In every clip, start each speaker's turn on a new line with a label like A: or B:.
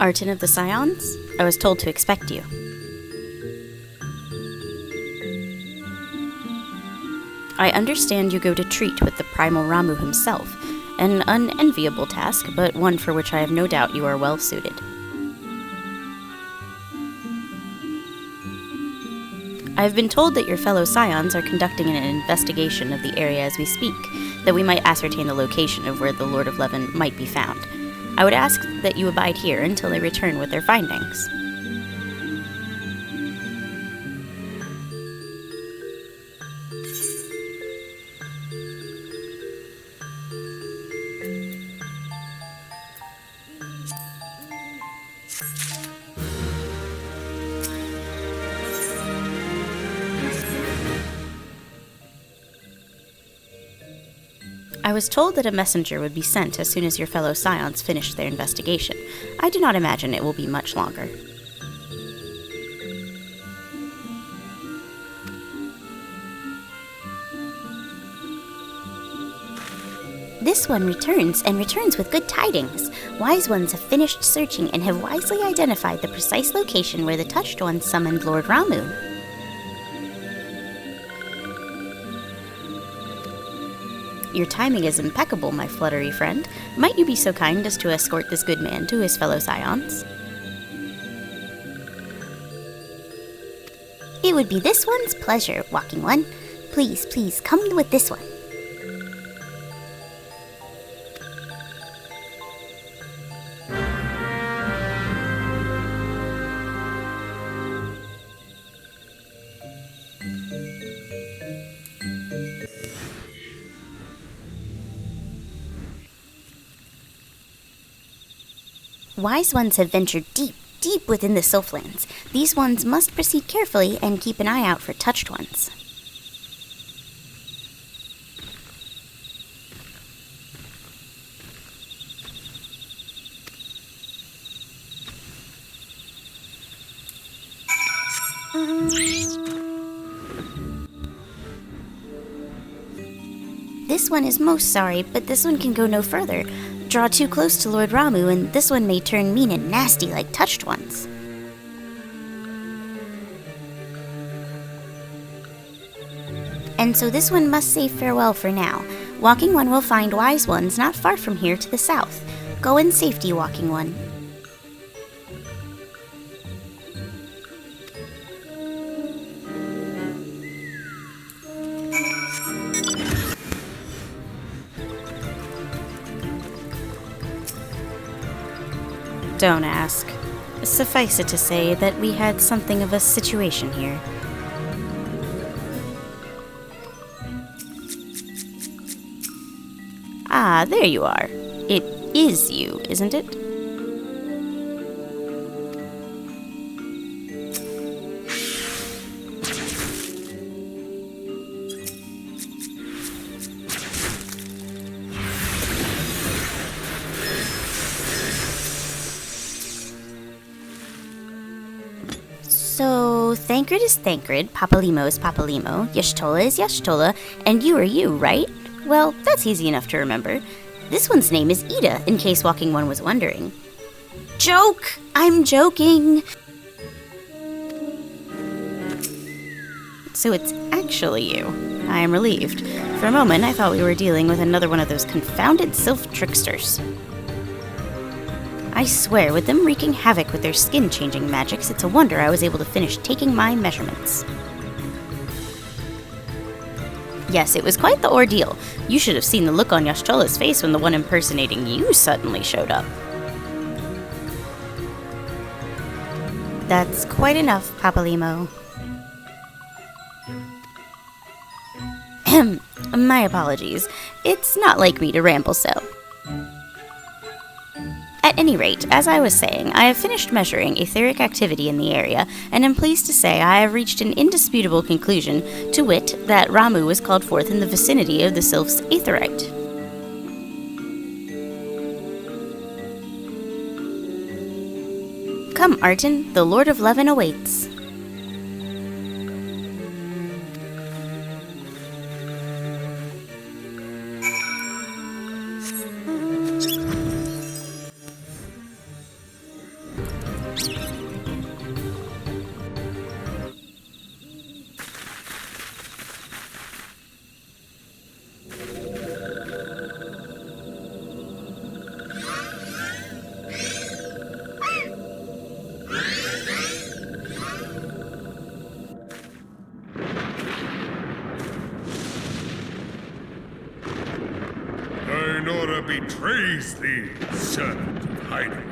A: Arton of the Scions? I was told to expect you. I understand you go to treat with the primal Ramu himself. An unenviable task, but one for which I have no doubt you are well suited. I have been told that your fellow Scions are conducting an investigation of the area as we speak, that we might ascertain the location of where the Lord of Leven might be found. I would ask that you abide here until they return with their findings. I was told that a messenger would be sent as soon as your fellow Scions finished their investigation. I do not imagine it will be much longer.
B: This one returns, and returns with good tidings. Wise ones have finished searching and have wisely identified the precise location where the Touched One summoned Lord Ramu.
A: Your timing is impeccable, my fluttery friend. Might you be so kind as to escort this good man to his fellow Scions?
B: It would be this one's pleasure, Walking One. Please, please, come with this one. Wise ones have ventured deep, deep within the Sylphlands. These ones must proceed carefully and keep an eye out for Touched Ones. This one is most sorry, but this one can go no further. Draw too close to Lord Ramu, and this one may turn mean and nasty like Touched Ones. And so this one must say farewell for now. Walking One will find wise ones not far from here to the south. Go in safety, Walking One.
A: Don't ask. Suffice it to say that we had something of a situation here. Ah, there you are. It is you, isn't it?
B: So, Thancred is Thancred, Papalimo is Papalimo, Yashtola is Yashtola, and you are you, right? Well, that's easy enough to remember. This one's name is Ida, in case Walking One was wondering. Joke! I'm joking!
A: So it's actually you. I am relieved. For a moment, I thought we were dealing with another one of those confounded sylph tricksters. I swear, with them wreaking havoc with their skin-changing magics, it's a wonder I was able to finish taking my measurements. Yes, it was quite the ordeal. You should have seen the look on Yashtola's face when the one impersonating you suddenly showed up.
B: That's quite enough, Papalimo.
A: My apologies. It's not like me to ramble so. At any rate, as I was saying, I have finished measuring etheric activity in the area, and am pleased to say I have reached an indisputable conclusion, to wit, that Ramu was called forth in the vicinity of the Sylph's aetherite. Come, Arton, the Lord of Leven awaits.
C: Nora betrays thee, servant of hiding.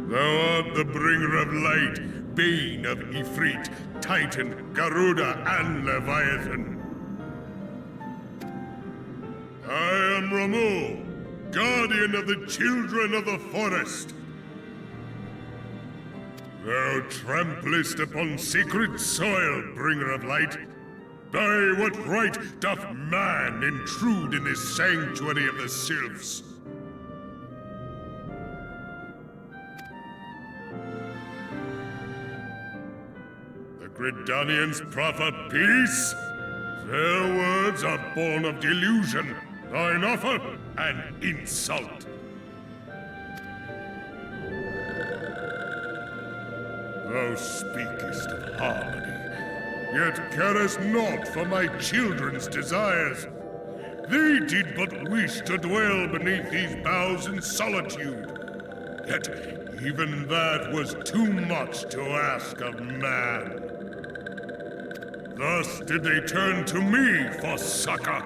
C: Thou art the bringer of light, bane of Ifrit, Titan, Garuda, and Leviathan. I am Ramu, guardian of the children of the forest. Thou tramplest upon sacred soil, bringer of light. By what right doth man intrude in this sanctuary of the sylphs? Gridanians proffer peace? Their words are born of delusion, thine offer an insult. Thou speakest of harmony, yet carest not for my children's desires. They did but wish to dwell beneath these boughs in solitude. Yet even that was too much to ask of man. Thus did they turn to me for succor.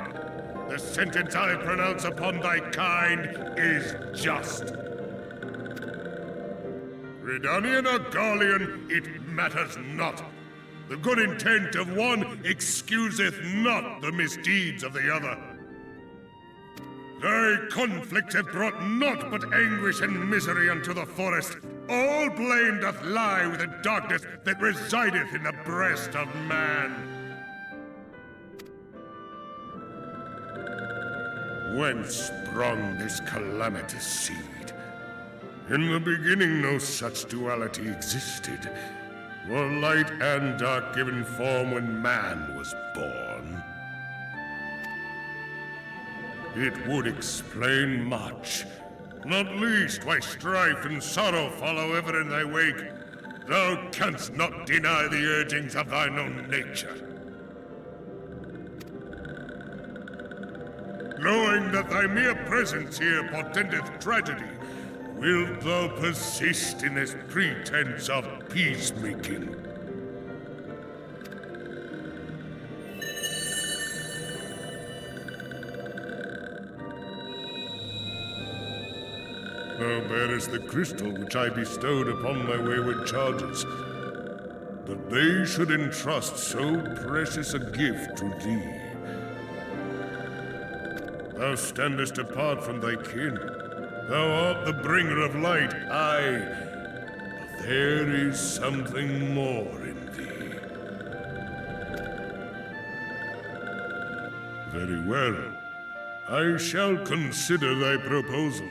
C: The sentence I pronounce upon thy kind is just. Redanian or Garlean, it matters not. The good intent of one excuseth not the misdeeds of the other. Thy conflict hath brought naught but anguish and misery unto the forest. All blame doth lie with the darkness that resideth in the breast of man. Whence sprung this calamitous seed? In the beginning no such duality existed. Were light and dark given form when man was born? It would explain much. Not least why strife and sorrow follow ever in thy wake. Thou canst not deny the urgings of thine own nature. Knowing that thy mere presence here portendeth tragedy, wilt thou persist in this pretense of peacemaking? Thou bearest the crystal which I bestowed upon my wayward charges. That they should entrust so precious a gift to thee. Thou standest apart from thy kin. Thou art the bringer of light, aye. But there is something more in thee. Very well. I shall consider thy proposal.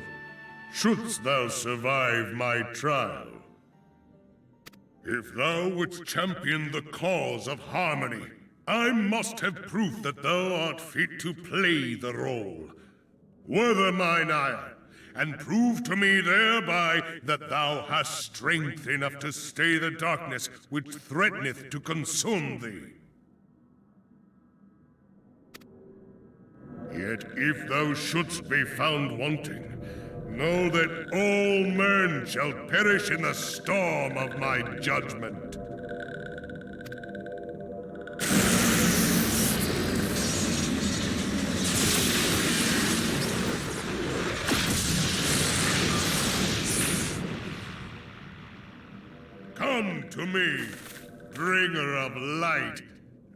C: Shouldst thou survive my trial. If thou wouldst champion the cause of harmony, I must have proof that thou art fit to play the role. Wither mine ire, and prove to me thereby that thou hast strength enough to stay the darkness which threateneth to consume thee. Yet if thou shouldst be found wanting, know that all men shall perish in the storm of my judgment. Come to me, bringer of light.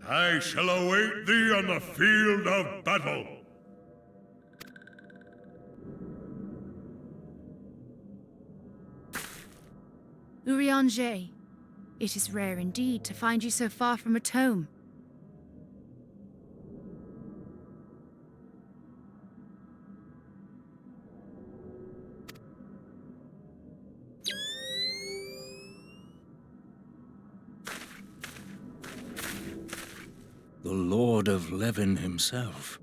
C: I shall await thee on the field of battle.
D: Urianger, it is rare indeed to find you so far from a tome.
E: The Lord of Levin himself.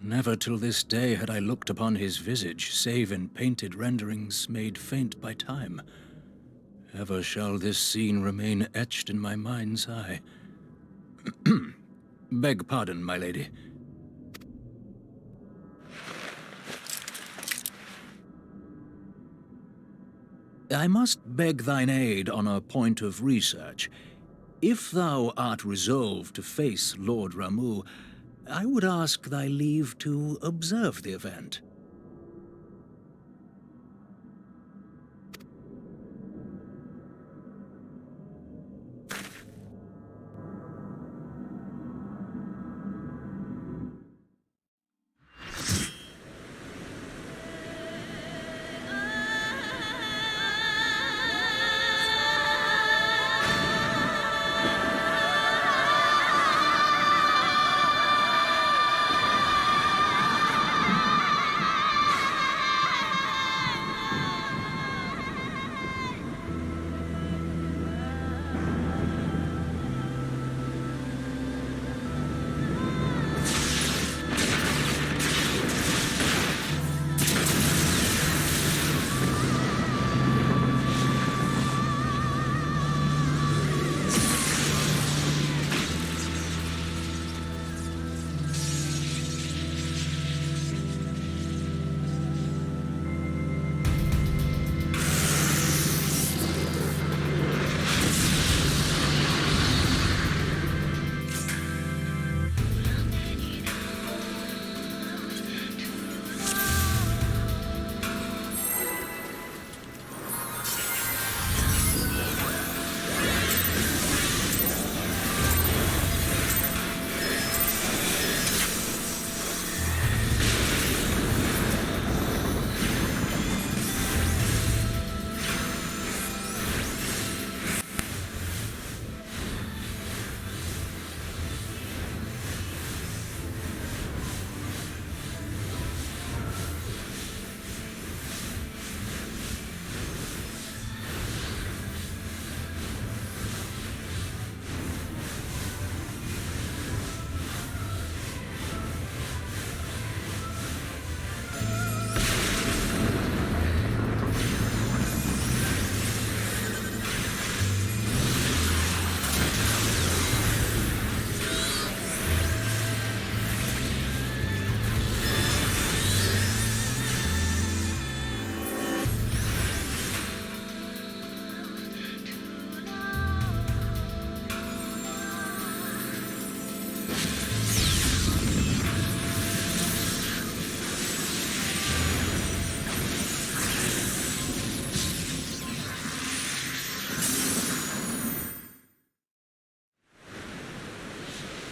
E: Never till this day had I looked upon his visage, save in painted renderings made faint by time. Ever shall this scene remain etched in my mind's eye. Beg pardon, my lady. I must beg thine aid on a point of research. If thou art resolved to face Lord Ramu, I would ask thy leave to observe the event.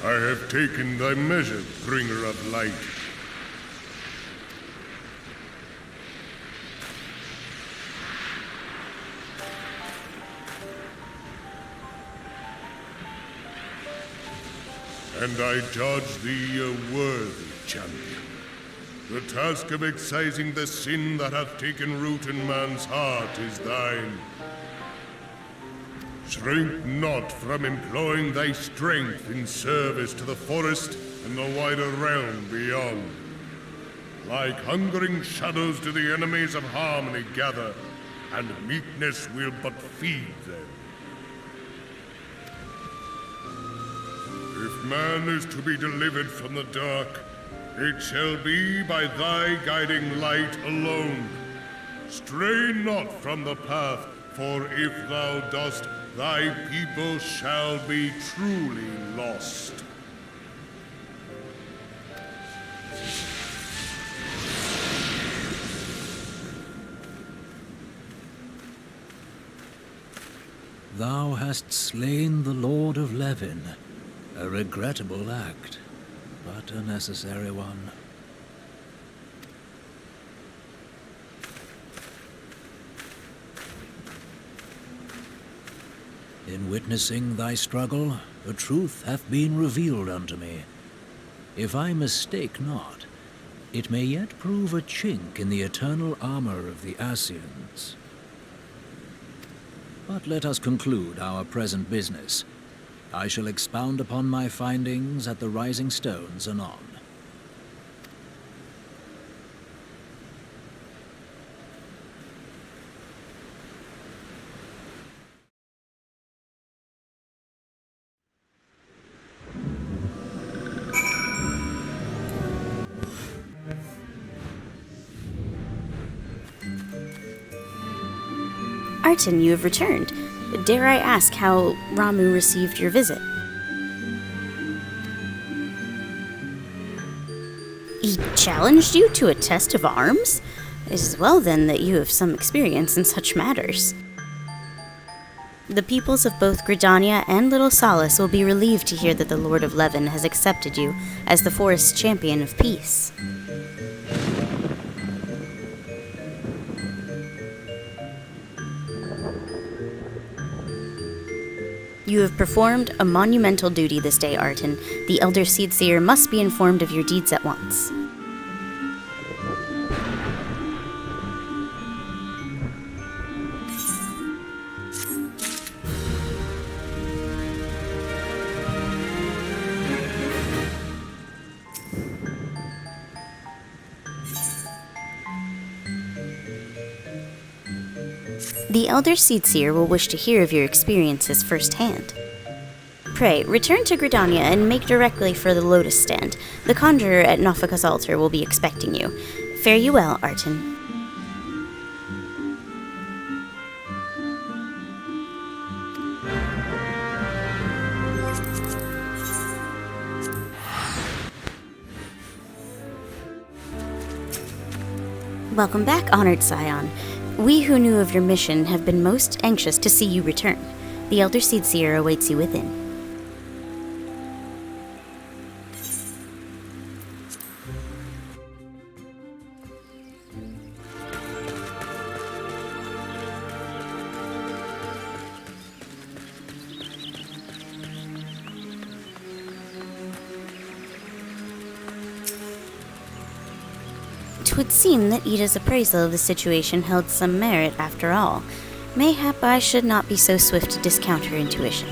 C: I have taken thy measure, bringer of light. And I judge thee a worthy champion. The task of excising the sin that hath taken root in man's heart is thine. Shrink not from employing thy strength in service to the forest and the wider realm beyond. Like hungering shadows do the enemies of harmony gather, and meekness will but feed them. If man is to be delivered from the dark, it shall be by thy guiding light alone. Stray not from the path, for if thou dost, thy people shall be truly lost.
E: Thou hast slain the Lord of Levin. A regrettable act, but a necessary one. In witnessing thy struggle, a truth hath been revealed unto me. If I mistake not, it may yet prove a chink in the eternal armor of the Assyrians. But let us conclude our present business. I shall expound upon my findings at the Rising Stones anon.
A: Arten, you have returned. Dare I ask how Ramu received your visit? He challenged you to a test of arms? It is well then that you have some experience in such matters. The peoples of both Gridania and Little Solace will be relieved to hear that the Lord of Leven has accepted you as the forest's champion of peace. You have performed a monumental duty this day, Arten. The Elder Seedseer must be informed of your deeds at once. The Elder Seedseer will wish to hear of your experiences firsthand. Pray, return to Gridania and make directly for the Lotus Stand. The conjurer at Nofika's altar will be expecting you. Fare you well, Arten. Welcome back, honored Scion. We who knew of your mission have been most anxious to see you return. The Elder Seedseer awaits you within. Twould seem that Ida's appraisal of the situation held some merit after all. Mayhap I should not be so swift to discount her intuition.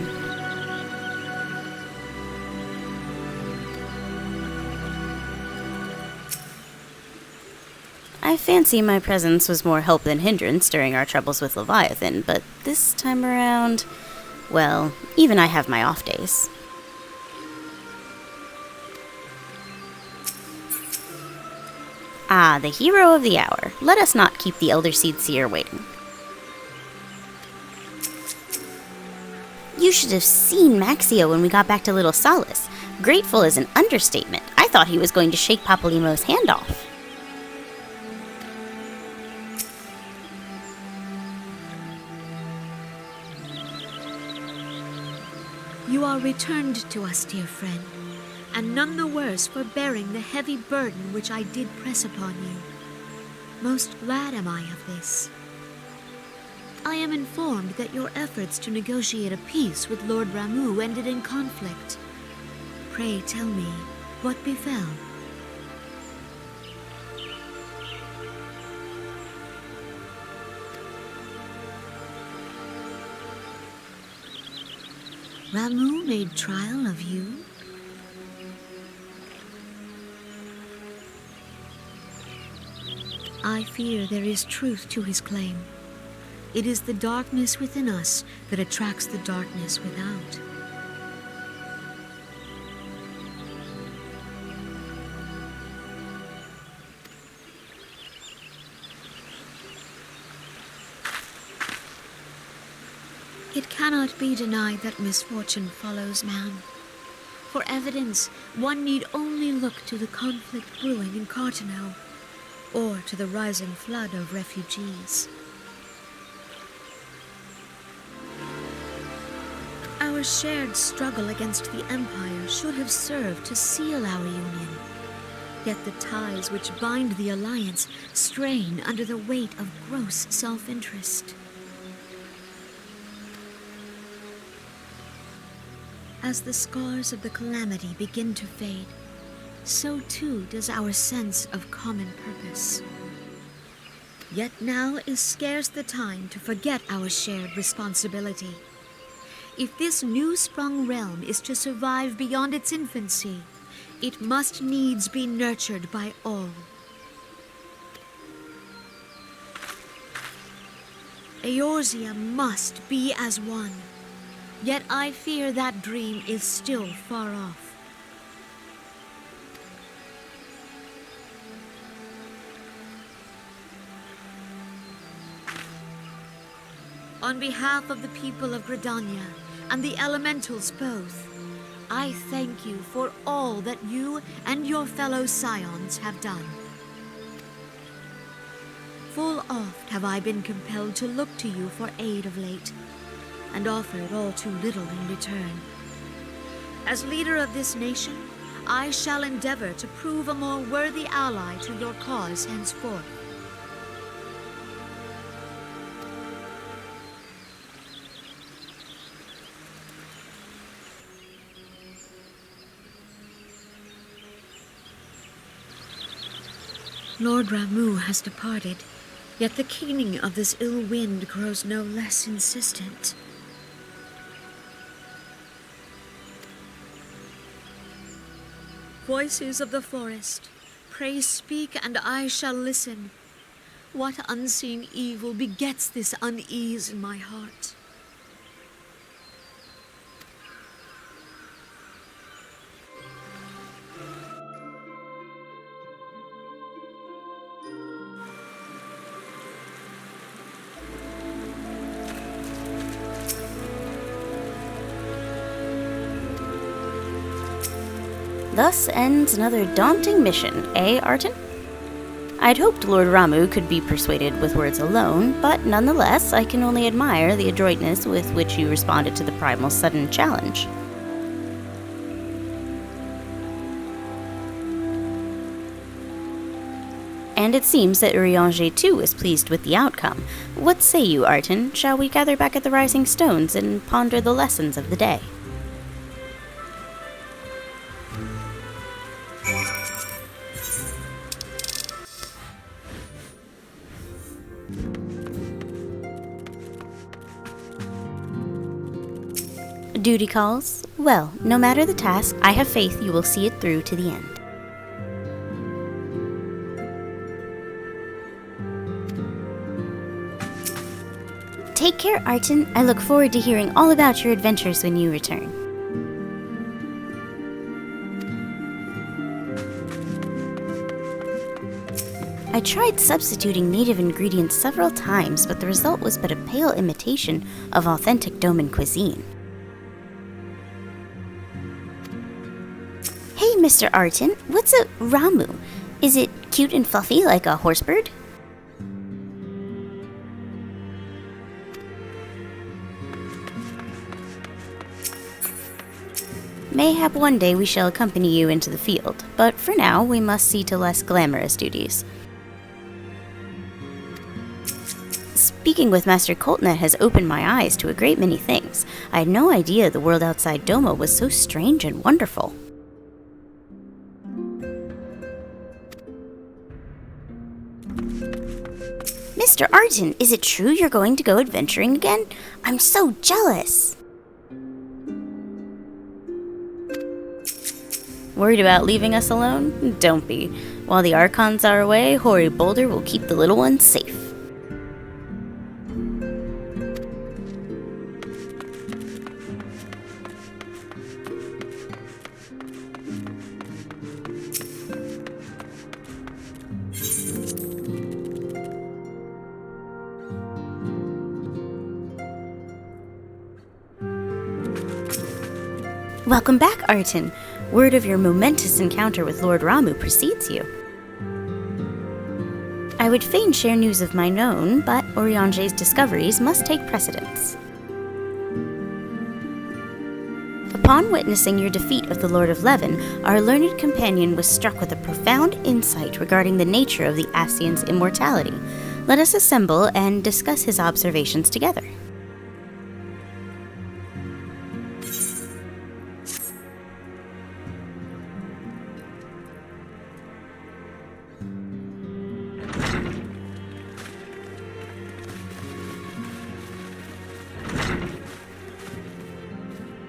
A: I fancy my presence was more help than hindrance during our troubles with Leviathan, but this time around, well, even I have my off days. Ah, the hero of the hour. Let us not keep the Elder Seedseer waiting. You should have seen Maxio when we got back to Little Solace. Grateful is an understatement. I thought he was going to shake Papalymo's hand off.
D: You are returned to us, dear friend, and none the worse for bearing the heavy burden which I did press upon you. Most glad am I of this. I am informed that your efforts to negotiate a peace with Lord Ramu ended in conflict. Pray tell me, what befell? Ramu made trial of you? I fear there is truth to his claim. It is the darkness within us that attracts the darkness without. It cannot be denied that misfortune follows man. For evidence, one need only look to the conflict brewing in Cartano, or to the rising flood of refugees. Our shared struggle against the Empire should have served to seal our union. Yet the ties which bind the Alliance strain under the weight of gross self-interest. As the scars of the calamity begin to fade, so too does our sense of common purpose. Yet now is scarce the time to forget our shared responsibility. If this new-sprung realm is to survive beyond its infancy, it must needs be nurtured by all. Eorzea must be as one. Yet I fear that dream is still far off. On behalf of the people of Gridania and the elementals both, I thank you for all that you and your fellow scions have done. Full oft have I been compelled to look to you for aid of late, and offered all too little in return. As leader of this nation, I shall endeavor to prove a more worthy ally to your cause henceforth. Lord Ramu has departed, yet the keening of this ill wind grows no less insistent. Voices of the forest, pray speak and I shall listen. What unseen evil begets this unease in my heart?
B: Thus ends another daunting mission, eh, Arton? I'd hoped Lord Ramu could be persuaded with words alone, but nonetheless, I can only admire the adroitness with which you responded to the Primal's sudden challenge. And it seems that Urianger too is pleased with the outcome. What say you, Arton? Shall we gather back at the Rising Stones and ponder the lessons of the day? Duty calls? Well, no matter the task, I have faith you will see it through to the end. Take care, Arton. I look forward to hearing all about your adventures when you return. I tried substituting native ingredients several times, but the result was but a pale imitation of authentic Doman cuisine. Hey, Mr. Arton, what's a Ramu? Is it cute and fluffy like a horsebird? Mayhap one day we shall accompany you into the field, but for now we must see to less glamorous duties. Speaking with Master Coltnet has opened my eyes to a great many things. I had no idea the world outside Doma was so strange and wonderful. Mr. Arton, is it true you're going to go adventuring again? I'm so jealous! Worried about leaving us alone? Don't be. While the Archons are away, Hoary Boulder will keep the little ones safe. Welcome back, Arton. Word of your momentous encounter with Lord Ramu precedes you. I would fain share news of mine own, but Urianger's discoveries must take precedence. Upon witnessing your defeat of the Lord of Leven, our learned companion was struck with a profound insight regarding the nature of the Ascian's immortality. Let us assemble and discuss his observations together.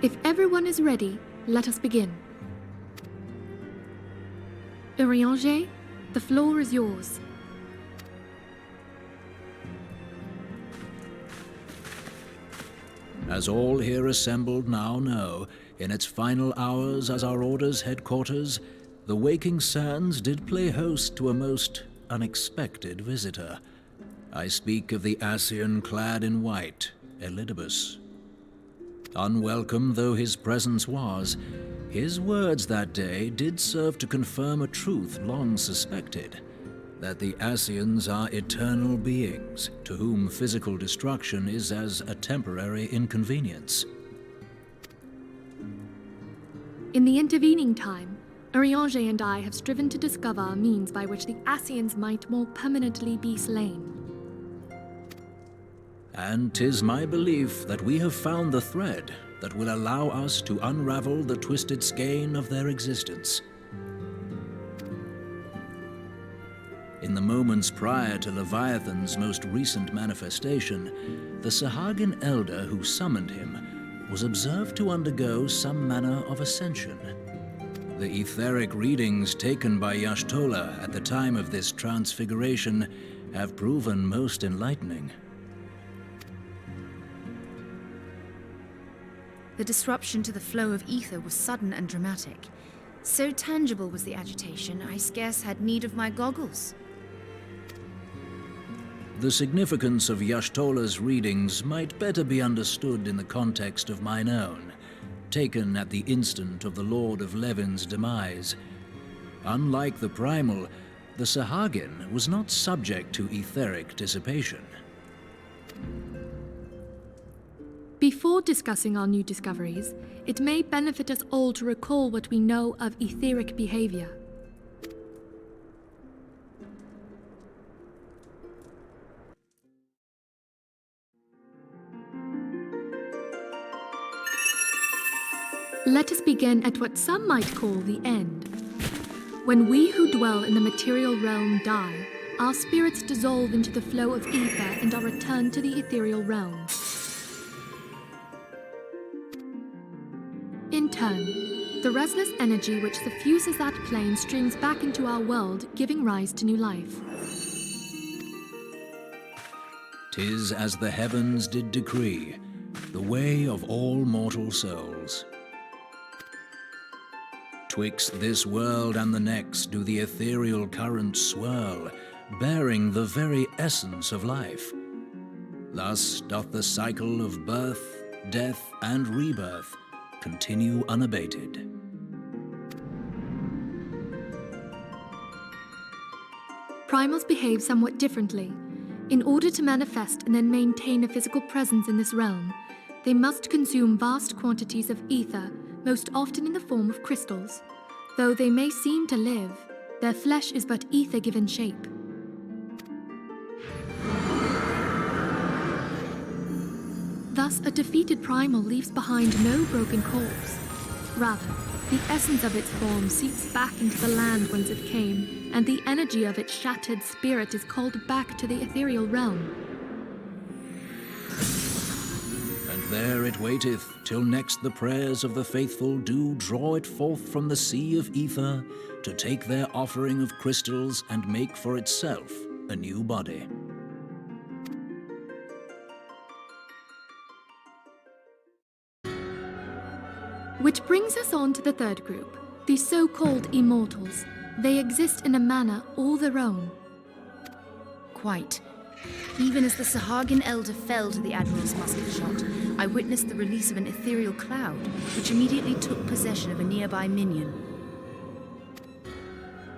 F: If everyone is ready, let us begin. Urianger, the floor is yours.
E: As all here assembled now know, in its final hours as our Order's headquarters, the Waking Sands did play host to a most unexpected visitor. I speak of the Ascian clad in white, Elidibus. Unwelcome though his presence was, his words that day did serve to confirm a truth long suspected, that the Ascians are eternal beings, to whom physical destruction is as a temporary inconvenience.
F: In the intervening time, Urianger and I have striven to discover a means by which the Ascians might more permanently be slain.
E: And 'tis my belief that we have found the thread that will allow us to unravel the twisted skein of their existence. In the moments prior to Leviathan's most recent manifestation, the Sahagin elder who summoned him was observed to undergo some manner of ascension. The etheric readings taken by Y'shtola at the time of this transfiguration have proven most enlightening.
G: The disruption to the flow of ether was sudden and dramatic. So tangible was the agitation, I scarce had need of my goggles.
E: The significance of Y'shtola's readings might better be understood in the context of mine own, taken at the instant of the Lord of Levin's demise. Unlike the primal, the Sahagin was not subject to etheric dissipation.
F: Before discussing our new discoveries, it may benefit us all to recall what we know of etheric behavior. Let us begin at what some might call the end. When we who dwell in the material realm die, our spirits dissolve into the flow of ether and are returned to the ethereal realm. In turn, the restless energy which suffuses that plane streams back into our world, giving rise to new life.
E: 'Tis as the heavens did decree, the way of all mortal souls. Twixt this world and the next do the ethereal currents swirl, bearing the very essence of life. Thus doth the cycle of birth, death, and rebirth continue unabated.
F: Primals behave somewhat differently. In order to manifest and then maintain a physical presence in this realm, they must consume vast quantities of ether, most often in the form of crystals. Though they may seem to live, their flesh is but ether given shape. Thus, a defeated primal leaves behind no broken corpse. Rather, the essence of its form seeps back into the land whence it came, and the energy of its shattered spirit is called back to the ethereal realm.
E: And there it waiteth, till next the prayers of the faithful do draw it forth from the sea of ether, to take their offering of crystals and make for itself a new body.
F: Which brings us on to the third group, the so-called immortals. They exist in a manner all their own.
G: Quite. Even as the Sahagin elder fell to the Admiral's musket shot, I witnessed the release of an ethereal cloud, which immediately took possession of a nearby minion.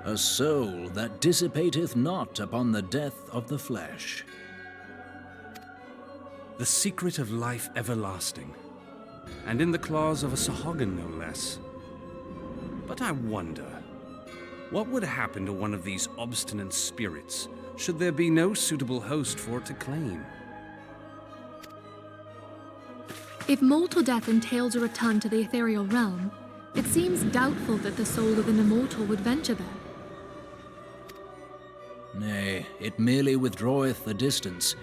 E: A soul that dissipateth not upon the death of the flesh.
H: The secret of life everlasting, and in the claws of a Sahagin no less. But I wonder, what would happen to one of these obstinate spirits should there be no suitable host for it to claim?
F: If mortal death entails a return to the ethereal realm, it seems doubtful that the soul of an immortal would venture there.
E: Nay, it merely withdraweth a distance,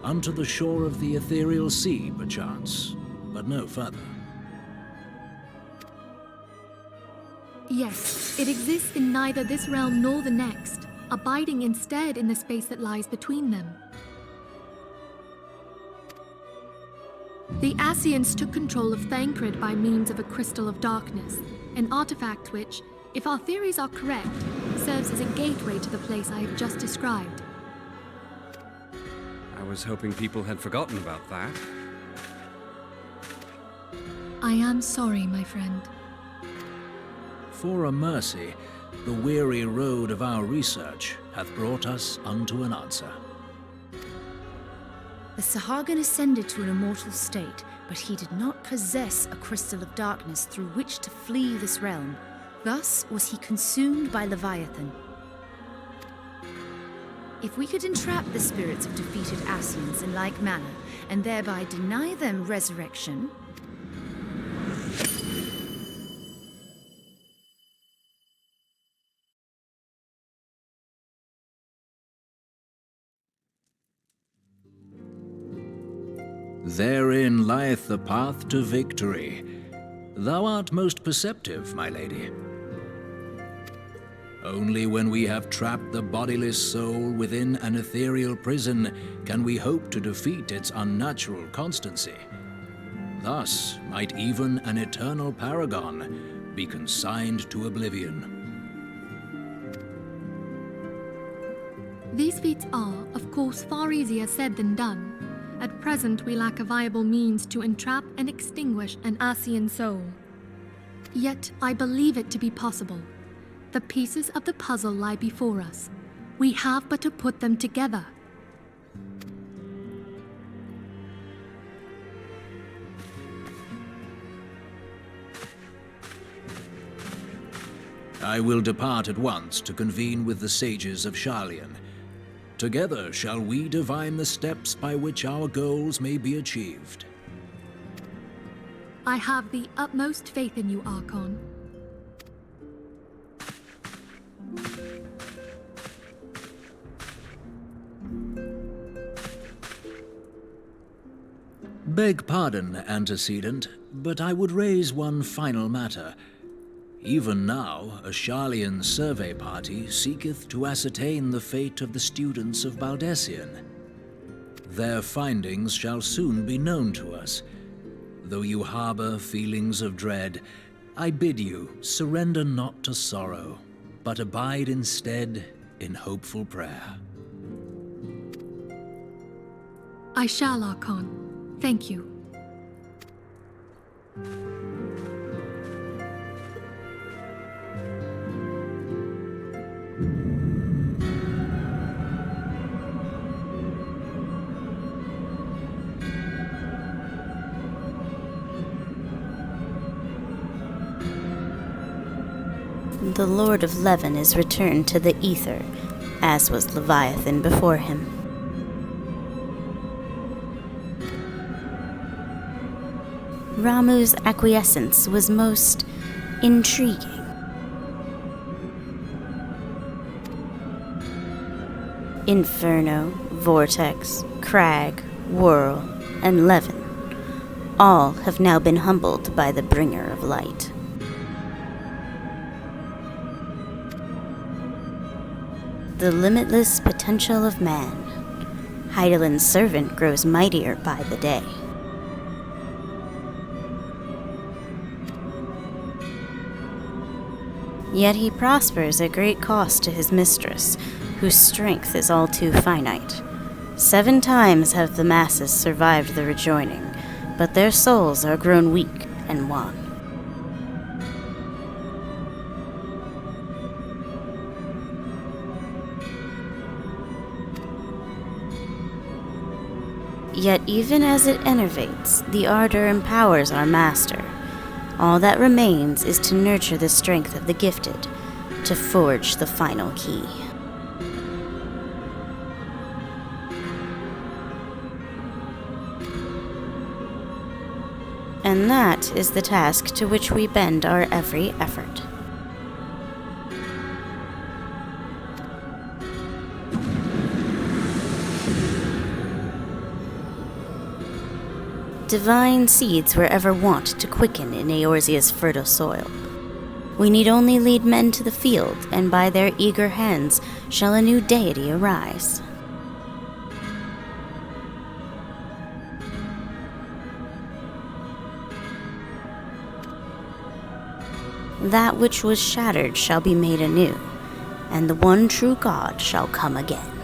E: unto the shore of the ethereal sea, perchance, but no further.
F: Yes, it exists in neither this realm nor the next, abiding instead in the space that lies between them. The Ascians took control of Thancred by means of a crystal of darkness, an artifact which, if our theories are correct, serves as a gateway to the place I have just described.
H: I was hoping people had forgotten about that.
F: I am sorry, my friend.
E: For a mercy, the weary road of our research hath brought us unto an answer.
G: The Sahagin ascended to an immortal state, but he did not possess a crystal of darkness through which to flee this realm. Thus was he consumed by Leviathan. If we could entrap the spirits of defeated Ascians in like manner, and thereby deny them resurrection,
E: Therein lieth the path to victory. Thou art most perceptive, my lady. Only when we have trapped the bodiless soul within an ethereal prison can we hope to defeat its unnatural constancy. Thus might even an eternal paragon be consigned to oblivion.
F: These feats are, of course, far easier said than done. At present, we lack a viable means to entrap and extinguish an Ascian soul. Yet, I believe it to be possible. The pieces of the puzzle lie before us. We have but to put them together.
E: I will depart at once to convene with the sages of Sharlayan. Together shall we divine the steps by which our goals may be achieved.
F: I have the utmost faith in you, Archon.
E: Beg pardon, antecedent, but I would raise one final matter. Even now, a Sharlayan survey party seeketh to ascertain the fate of the students of Baldessian. Their findings shall soon be known to us. Though you harbor feelings of dread, I bid you surrender not to sorrow, but abide instead in hopeful prayer.
F: I shall, Archon. Thank you.
B: The Lord of Leven is returned to the ether, as was Leviathan before him. Ramuh's acquiescence was most intriguing. Inferno, Vortex, Crag, Whirl, and Leven all have now been humbled by the Bringer of Light. The limitless potential of man. Hydaelyn's servant grows mightier by the day. Yet he prospers at great cost to his mistress, whose strength is all too finite. 7 times have the masses survived the rejoining, but their souls are grown weak and wan. Yet even as it enervates, the ardor empowers our master. All that remains is to nurture the strength of the gifted, to forge the final key. And that is the task to which we bend our every effort. Divine seeds were ever wont to quicken in Eorzea's fertile soil. We need only lead men to the field, and by their eager hands shall a new deity arise. That which was shattered shall be made anew, and the one true God shall come again.